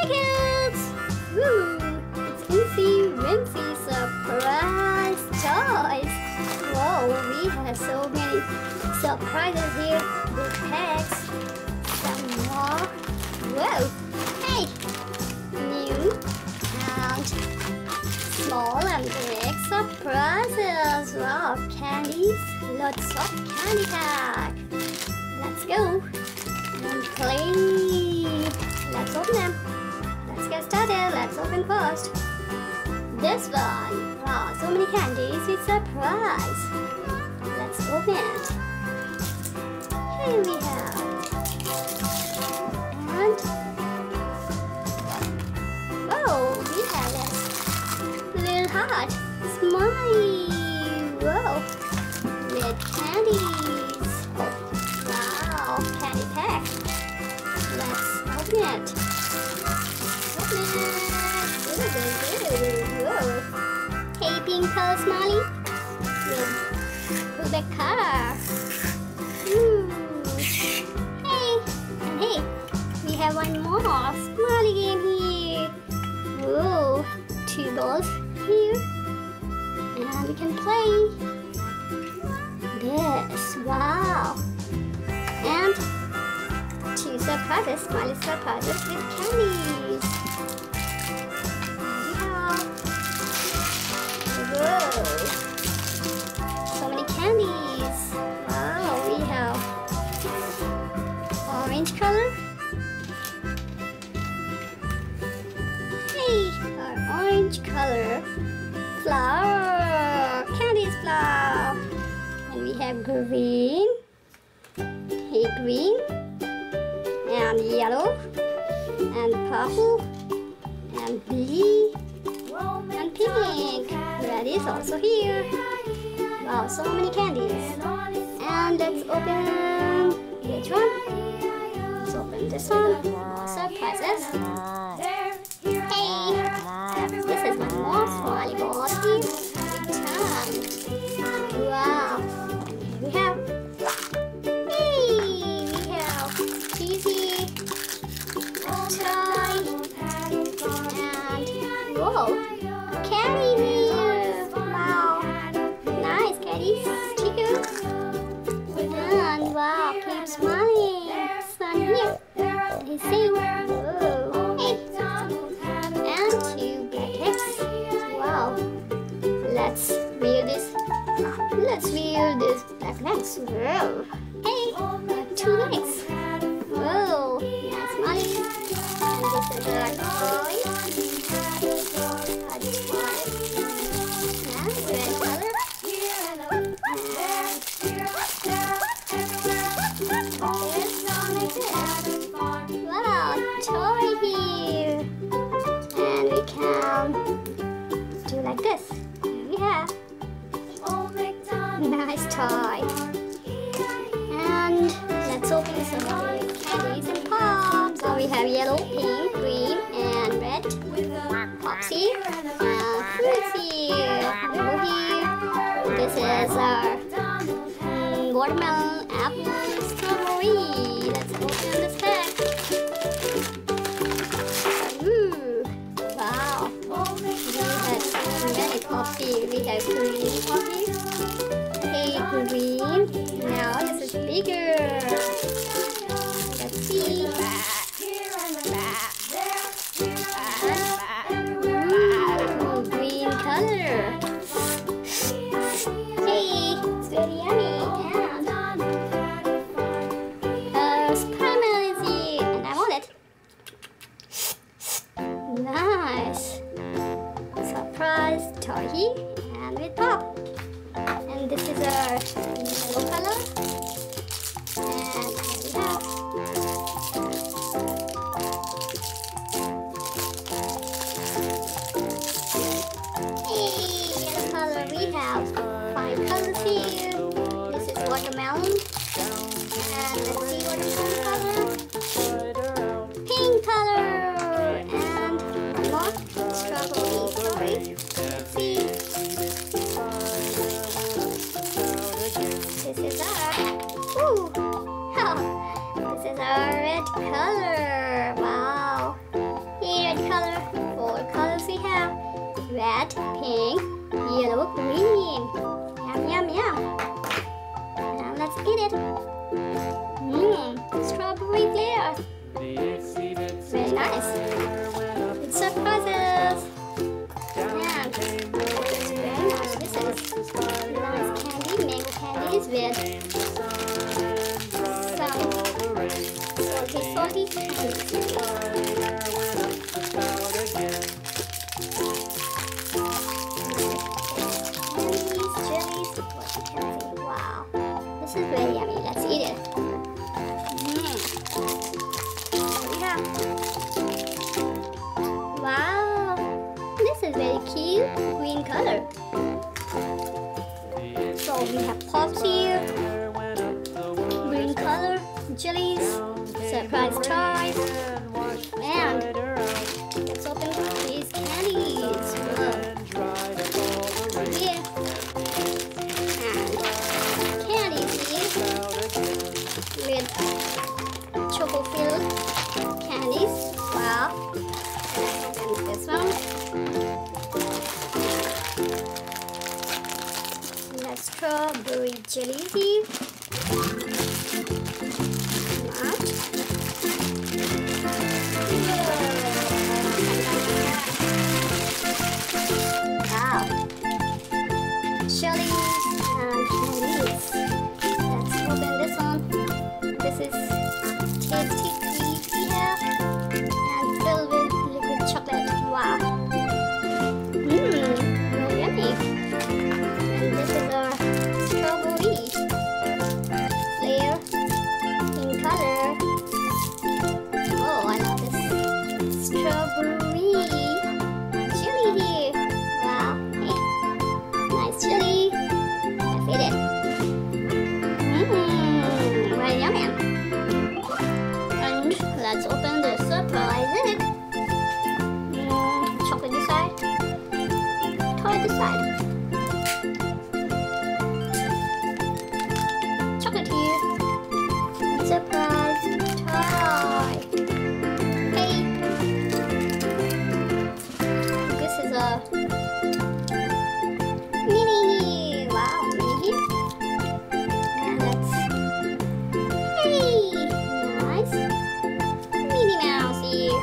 tickets! Woo! It's Itsy Wincy surprise toys! Whoa, we have so many surprises here. Big packs, some more. Whoa! Hey! New and small and big surprises. Wow, candies! Lots of candy pack. Let's go and play. Let's open them. Let's get started. Let's open first. This one. Wow, so many candies with surprise. Let's open it. Here we have. And whoa, we have this little heart. Smiley. Whoa. With candies. Wow, candy pack. Let's open it. Open it. Whoa. Hey, pink color smiley. With the car. Hey, and hey, we have one more smiley game here. Whoa, 2 balls here, and we can play this. Wow, and 2 surprises, smiley surprises with candies. Whoa, so many candies. Wow, we have orange color. Hey, our orange color flower, candies flower. And we have green, hey, green, and yellow, and purple, and blue, and pink. Red is also here. Wow, so many candies. And let's open which one? Let's open this one. More surprises. Hey, this is one more smiley ball here. Return. Wow. We have. Hey, we have cheesy toy and whoa, candy here. Wow, nice candy stickers. And wow, keep smiling. Sun here. And he's saying, whoa, hey, and 2 blankets. Wow, let's wear this. Let's wear this black legs. Whoa, hey, 2 legs. Whoa, nice smiley. And this is our toy. A toy. And red color. Wow, toy here. And we can do like this. Here we have. Nice toy. And let's open some of the candies and pops. So we have yellow, pink, green, and red. Pops here. And fruits here. Over here. This is our watermelon, apple, strawberry. Let's open this pack. Wow. We have many pops here. We have green pop here. Hey, green. Now this is bigger. Let's see. Green color. Hey, it's very yummy. And Spiderman is here, and I want it. Nice. Surprise toy here, and with pop. And this is our yellow color. And here we have. Hey, yellow color. We have 5 colors here. This is watermelon. And let's see watermelon color. Pink color. And one more. Strawberry. Let's see. This is our, this is our red color. Wow. eat it. Strawberry flavor. Very nice. It's surprises. And it's very nice. This is nice candy, mango candies with some salty candies. Wow, this is very yummy. Let's eat it. Yeah. Wow, this is very cute green color. So we have pops here, green color, jellies, surprise toys, and let's open these candies. Here. With choco filled candies. Wow. And this one. That's strawberry jelly here. Wow. Jellies and candies. Let's open this one. This is tasty cream here and filled with liquid chocolate. Wow. Very yummy. And this is our strawberry flavor, pink color. Oh, I love this strawberry jelly here. Wow. Hey. Nice jelly. Let's eat it. Very yummy. And let's open the surprise in it. Chocolate this side, toy this side. Chocolate here. Surprise toy. Hey. This is a mini. Wow, mini. And let's. Hey, nice. Minnie Mouse here.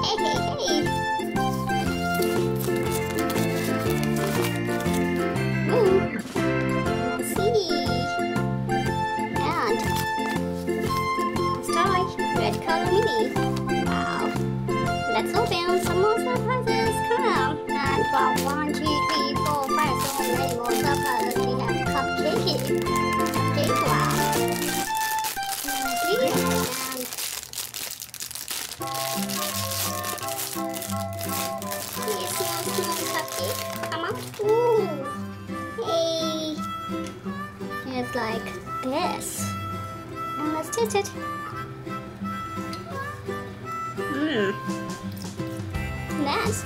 Hey, hey, hey. Ooh, let's see. And let's try red color Minnie. Wow. Let's open some more surprises. Come on. And from 1, 2, 3, 4, 5, so many more surprises. We have cupcake. Cupcake, wow. Cupcake. Come on. Ooh. Hey. It's like this. And let's taste it. Nice.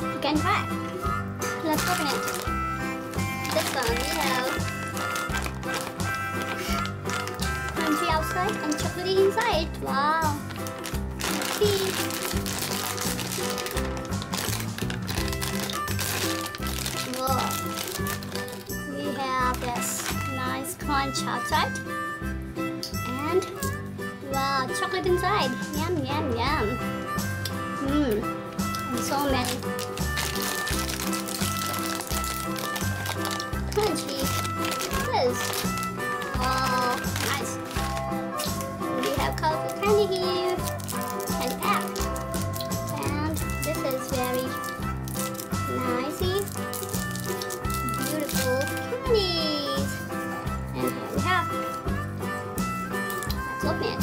You can try. Let's open it. This one we have crunchy outside and chocolatey inside. Wow. See. Whoa. We have this nice crunch outside and wow, chocolate inside. Yum, yum, yum. And so many crunchy. This. Wow, nice. We have colorful candy here and pack. And this is very nicey, beautiful candies. And here we have. Let's open it.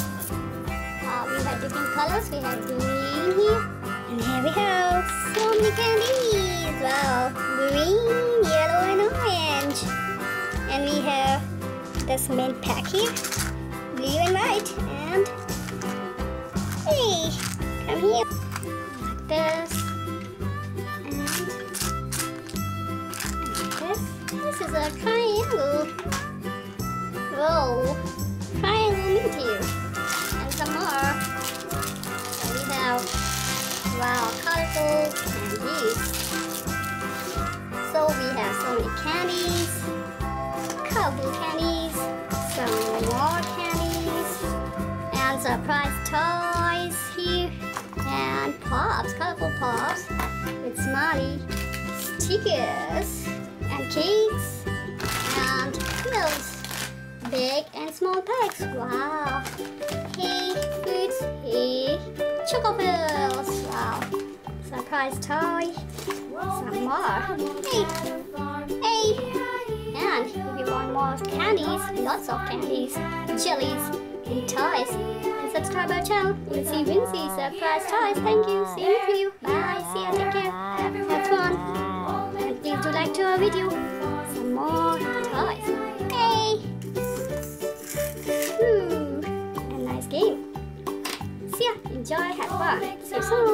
We have different colors. We have green here. And here we have so many candies. Wow, green, yellow, and orange. And we have this main pack here, blue and white. And hey, come here, like this. This is a triangle. Whoa, triangle mint here. And some more. So we have, wow, colorful candies. So we have so many candies, colorful candies. surprise toys here. And pops, colorful pops with smiley stickers and cakes and pills. Big and small packs. Wow. Hey, foods. Hey, choco pills. Wow. Surprise toy. Some more. Hey. Hey. And if you want more candies, lots of candies, jellies, and toys, and subscribe our channel. You'll see Vincy surprise toys. Thank you. See you with you. Bye. See ya. Take care. Have fun. And please do like to our video. Some more toys. Hey. A nice game. See ya. Enjoy. Have fun. See you soon.